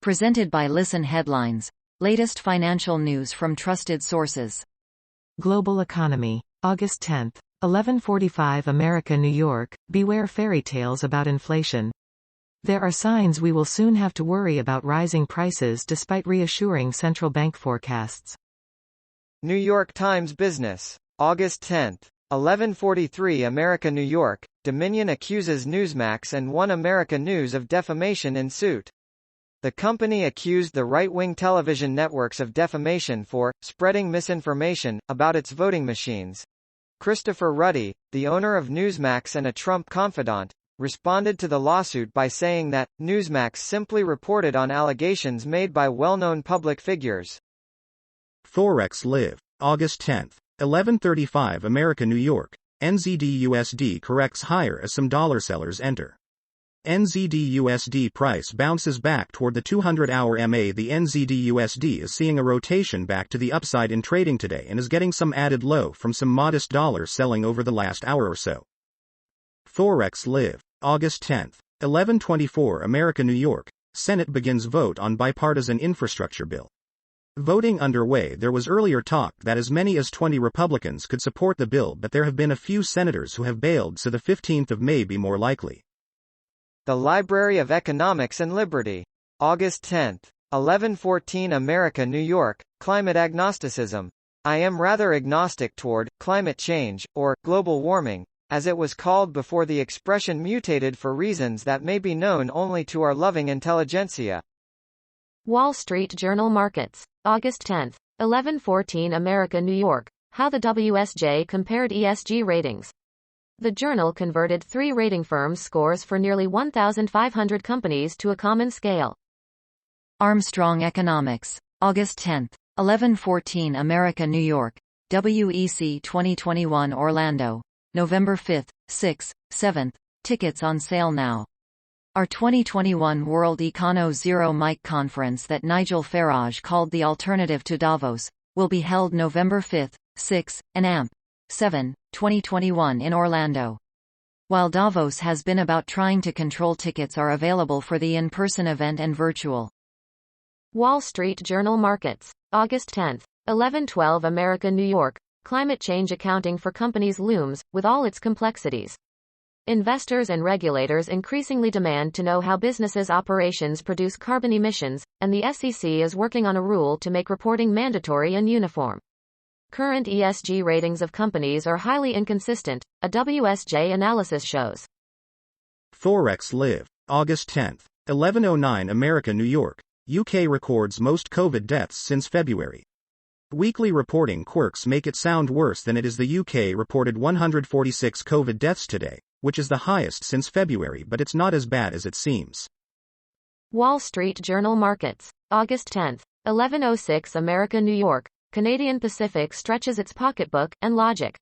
Presented by Listen Headlines. Latest financial news from trusted sources. Global Economy. August 10, 11:45 America, New York. Beware fairy tales about inflation. There are signs we will soon have to worry about rising prices despite reassuring central bank forecasts. New York Times Business. August 10, 11:43 America, New York. Dominion accuses Newsmax and One America News of defamation in suit. The company accused the right-wing television networks of defamation for spreading misinformation about its voting machines. Christopher Ruddy, the owner of Newsmax and a Trump confidant, responded to the lawsuit by saying that Newsmax simply reported on allegations made by well-known public figures. Forex Live. August 10, 11:35 America, New York. NZDUSD corrects higher as some dollar sellers enter. NZDUSD price bounces back toward the 200-hour MA. The NZDUSD is seeing a rotation back to the upside in trading today and is getting some added low from some modest dollar selling over the last hour or so. Forex Live. August 10, 11:24 America, New York. Senate begins vote on bipartisan infrastructure bill. Voting underway. There was earlier talk that as many as 20 Republicans could support the bill, but there have been a few senators who have bailed, so the 15th of May be more likely. The Library of Economics and Liberty. August 10, 11:14 America, New York. Climate agnosticism. I am rather agnostic toward climate change, or global warming, as it was called before the expression mutated for reasons that may be known only to our loving intelligentsia. Wall Street Journal Markets. August 10, 11:14 America, New York. How the WSJ Compared ESG Ratings. The journal converted 3 rating firms' scores for nearly 1,500 companies to a common scale. Armstrong Economics. August 10, 11:14 America, New York. WEC 2021 Orlando. November 5, 6, 7. Tickets on sale now. Our 2021 World Econo Zero Mic conference that Nigel Farage called the alternative to Davos will be held November 5, 6, and AMP 7, 2021 in Orlando. While Davos has been about trying to control, tickets are available for the in-person event and virtual. Wall Street Journal Markets. August 10, 11:12 America, New York. Climate change accounting for companies looms, with all its complexities. Investors and regulators increasingly demand to know how businesses' operations produce carbon emissions, and the SEC is working on a rule to make reporting mandatory and uniform. Current ESG ratings of companies are highly inconsistent, a WSJ analysis shows. Forex Live. August 10, 11:09 America, New York. UK records most COVID deaths since February. Weekly reporting quirks make it sound worse than it is. The UK reported 146 COVID deaths today, which is the highest since February, but it's not as bad as it seems. Wall Street Journal Markets. August 10, 11:06 America, New York. Canadian Pacific stretches its pocketbook and logic.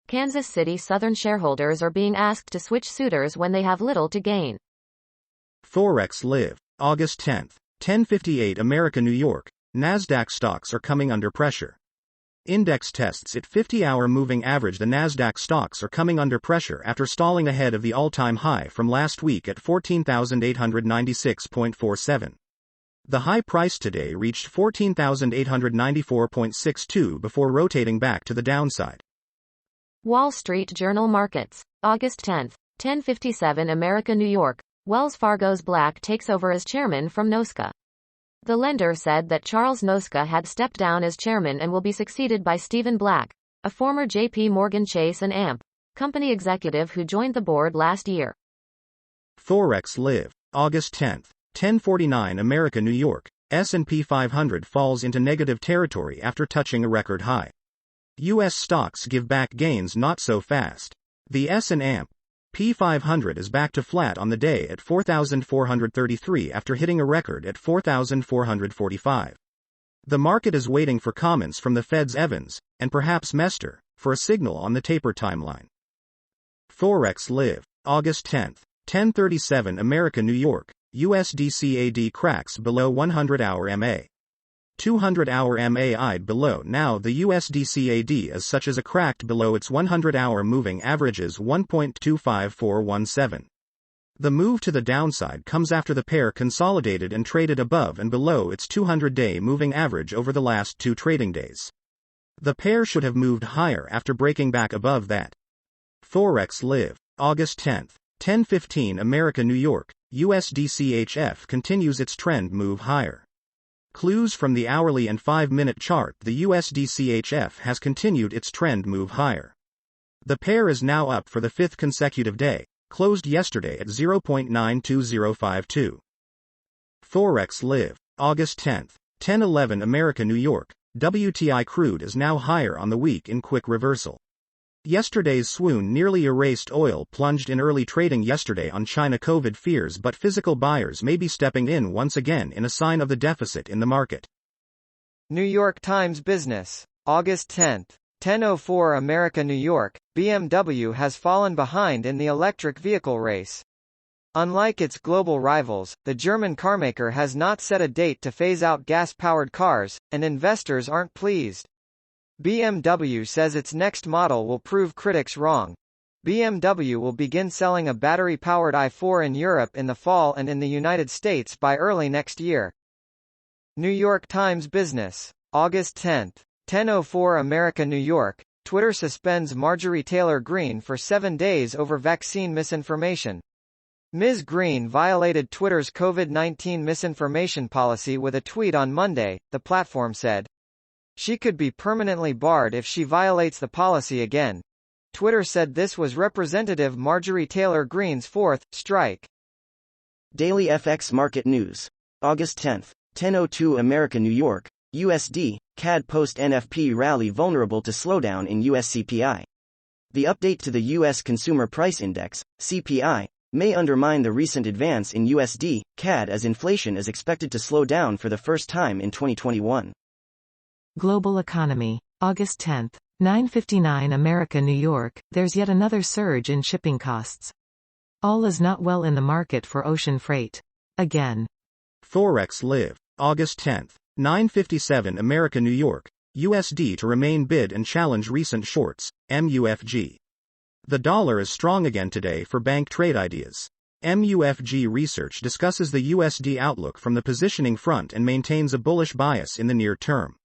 Kansas City Southern shareholders are being asked to switch suitors when they have little to gain. Forex Live. August 10, 10:58 America, New York. NASDAQ stocks are coming under pressure. Index tests at 50-hour moving average. The NASDAQ stocks are coming under pressure after stalling ahead of the all-time high from last week at 14,896.47. The high price today reached 14,894.62 before rotating back to the downside. Wall Street Journal Markets. August 10, 10:57 America, New York. Wells Fargo's Black takes over as chairman from Noska. The lender said that Charles Noska had stepped down as chairman and will be succeeded by Stephen Black, a former JP Morgan Chase and AMP company executive who joined the board last year. Forex Live. August 10, 10:49 America, New York. S&P 500 falls into negative territory after touching a record high. U.S. stocks give back gains not so fast. The S&P 500 is back to flat on the day at 4,433 after hitting a record at 4,445. The market is waiting for comments from the Fed's Evans, and perhaps Mester, for a signal on the taper timeline. Forex Live. August 10, 10:37 America, New York. USD/CAD cracks below 100-hour MA. 200-hour MA eyed below. Now the USD/CAD is such as a cracked below its 100-hour moving averages 1.25417. The move to the downside comes after the pair consolidated and traded above and below its 200-day moving average over the last 2 trading days. The pair should have moved higher after breaking back above that. Forex Live, August 10th, 10:15 America New York, USD/CHF continues its trend move higher. Clues from the hourly and 5-minute chart. The USD/CHF has continued its trend move higher. The pair is now up for the 5th consecutive day, closed yesterday at 0.92052. Forex Live, August 10th, 10:11 America New York, WTI crude is now higher on the week in quick reversal. Yesterday's swoon nearly erased oil plunged in early trading yesterday on China COVID fears, but physical buyers may be stepping in once again in a sign of the deficit in the market. New York Times Business, August 10th, 10:04 America New York, BMW has fallen behind in the electric vehicle race. Unlike its global rivals, the German carmaker has not set a date to phase out gas-powered cars, and investors aren't pleased. BMW says its next model will prove critics wrong. BMW will begin selling a battery-powered i4 in Europe in the fall and in the United States by early next year. New York Times Business, August 10th, 10:04 America New York, Twitter suspends Marjorie Taylor Greene for 7 days over vaccine misinformation. Ms. Greene violated Twitter's COVID-19 misinformation policy with a tweet on Monday, the platform said. She could be permanently barred if she violates the policy again. Twitter said this was Representative Marjorie Taylor Greene's 4th strike. Daily FX Market News. August 10th, 10:02 America New York, USD, CAD post-NFP rally vulnerable to slowdown in US CPI. The update to the US Consumer Price Index, CPI, may undermine the recent advance in USD, CAD as inflation is expected to slow down for the first time in 2021. Global Economy, August 10th, 9:59 America New York, there's yet another surge in shipping costs. All is not well in the market for ocean freight. Again. Forex Live, August 10th, 9:57 America New York, USD to remain bid and challenge recent shorts, MUFG. The dollar is strong again today for bank trade ideas. MUFG research discusses the USD outlook from the positioning front and maintains a bullish bias in the near term.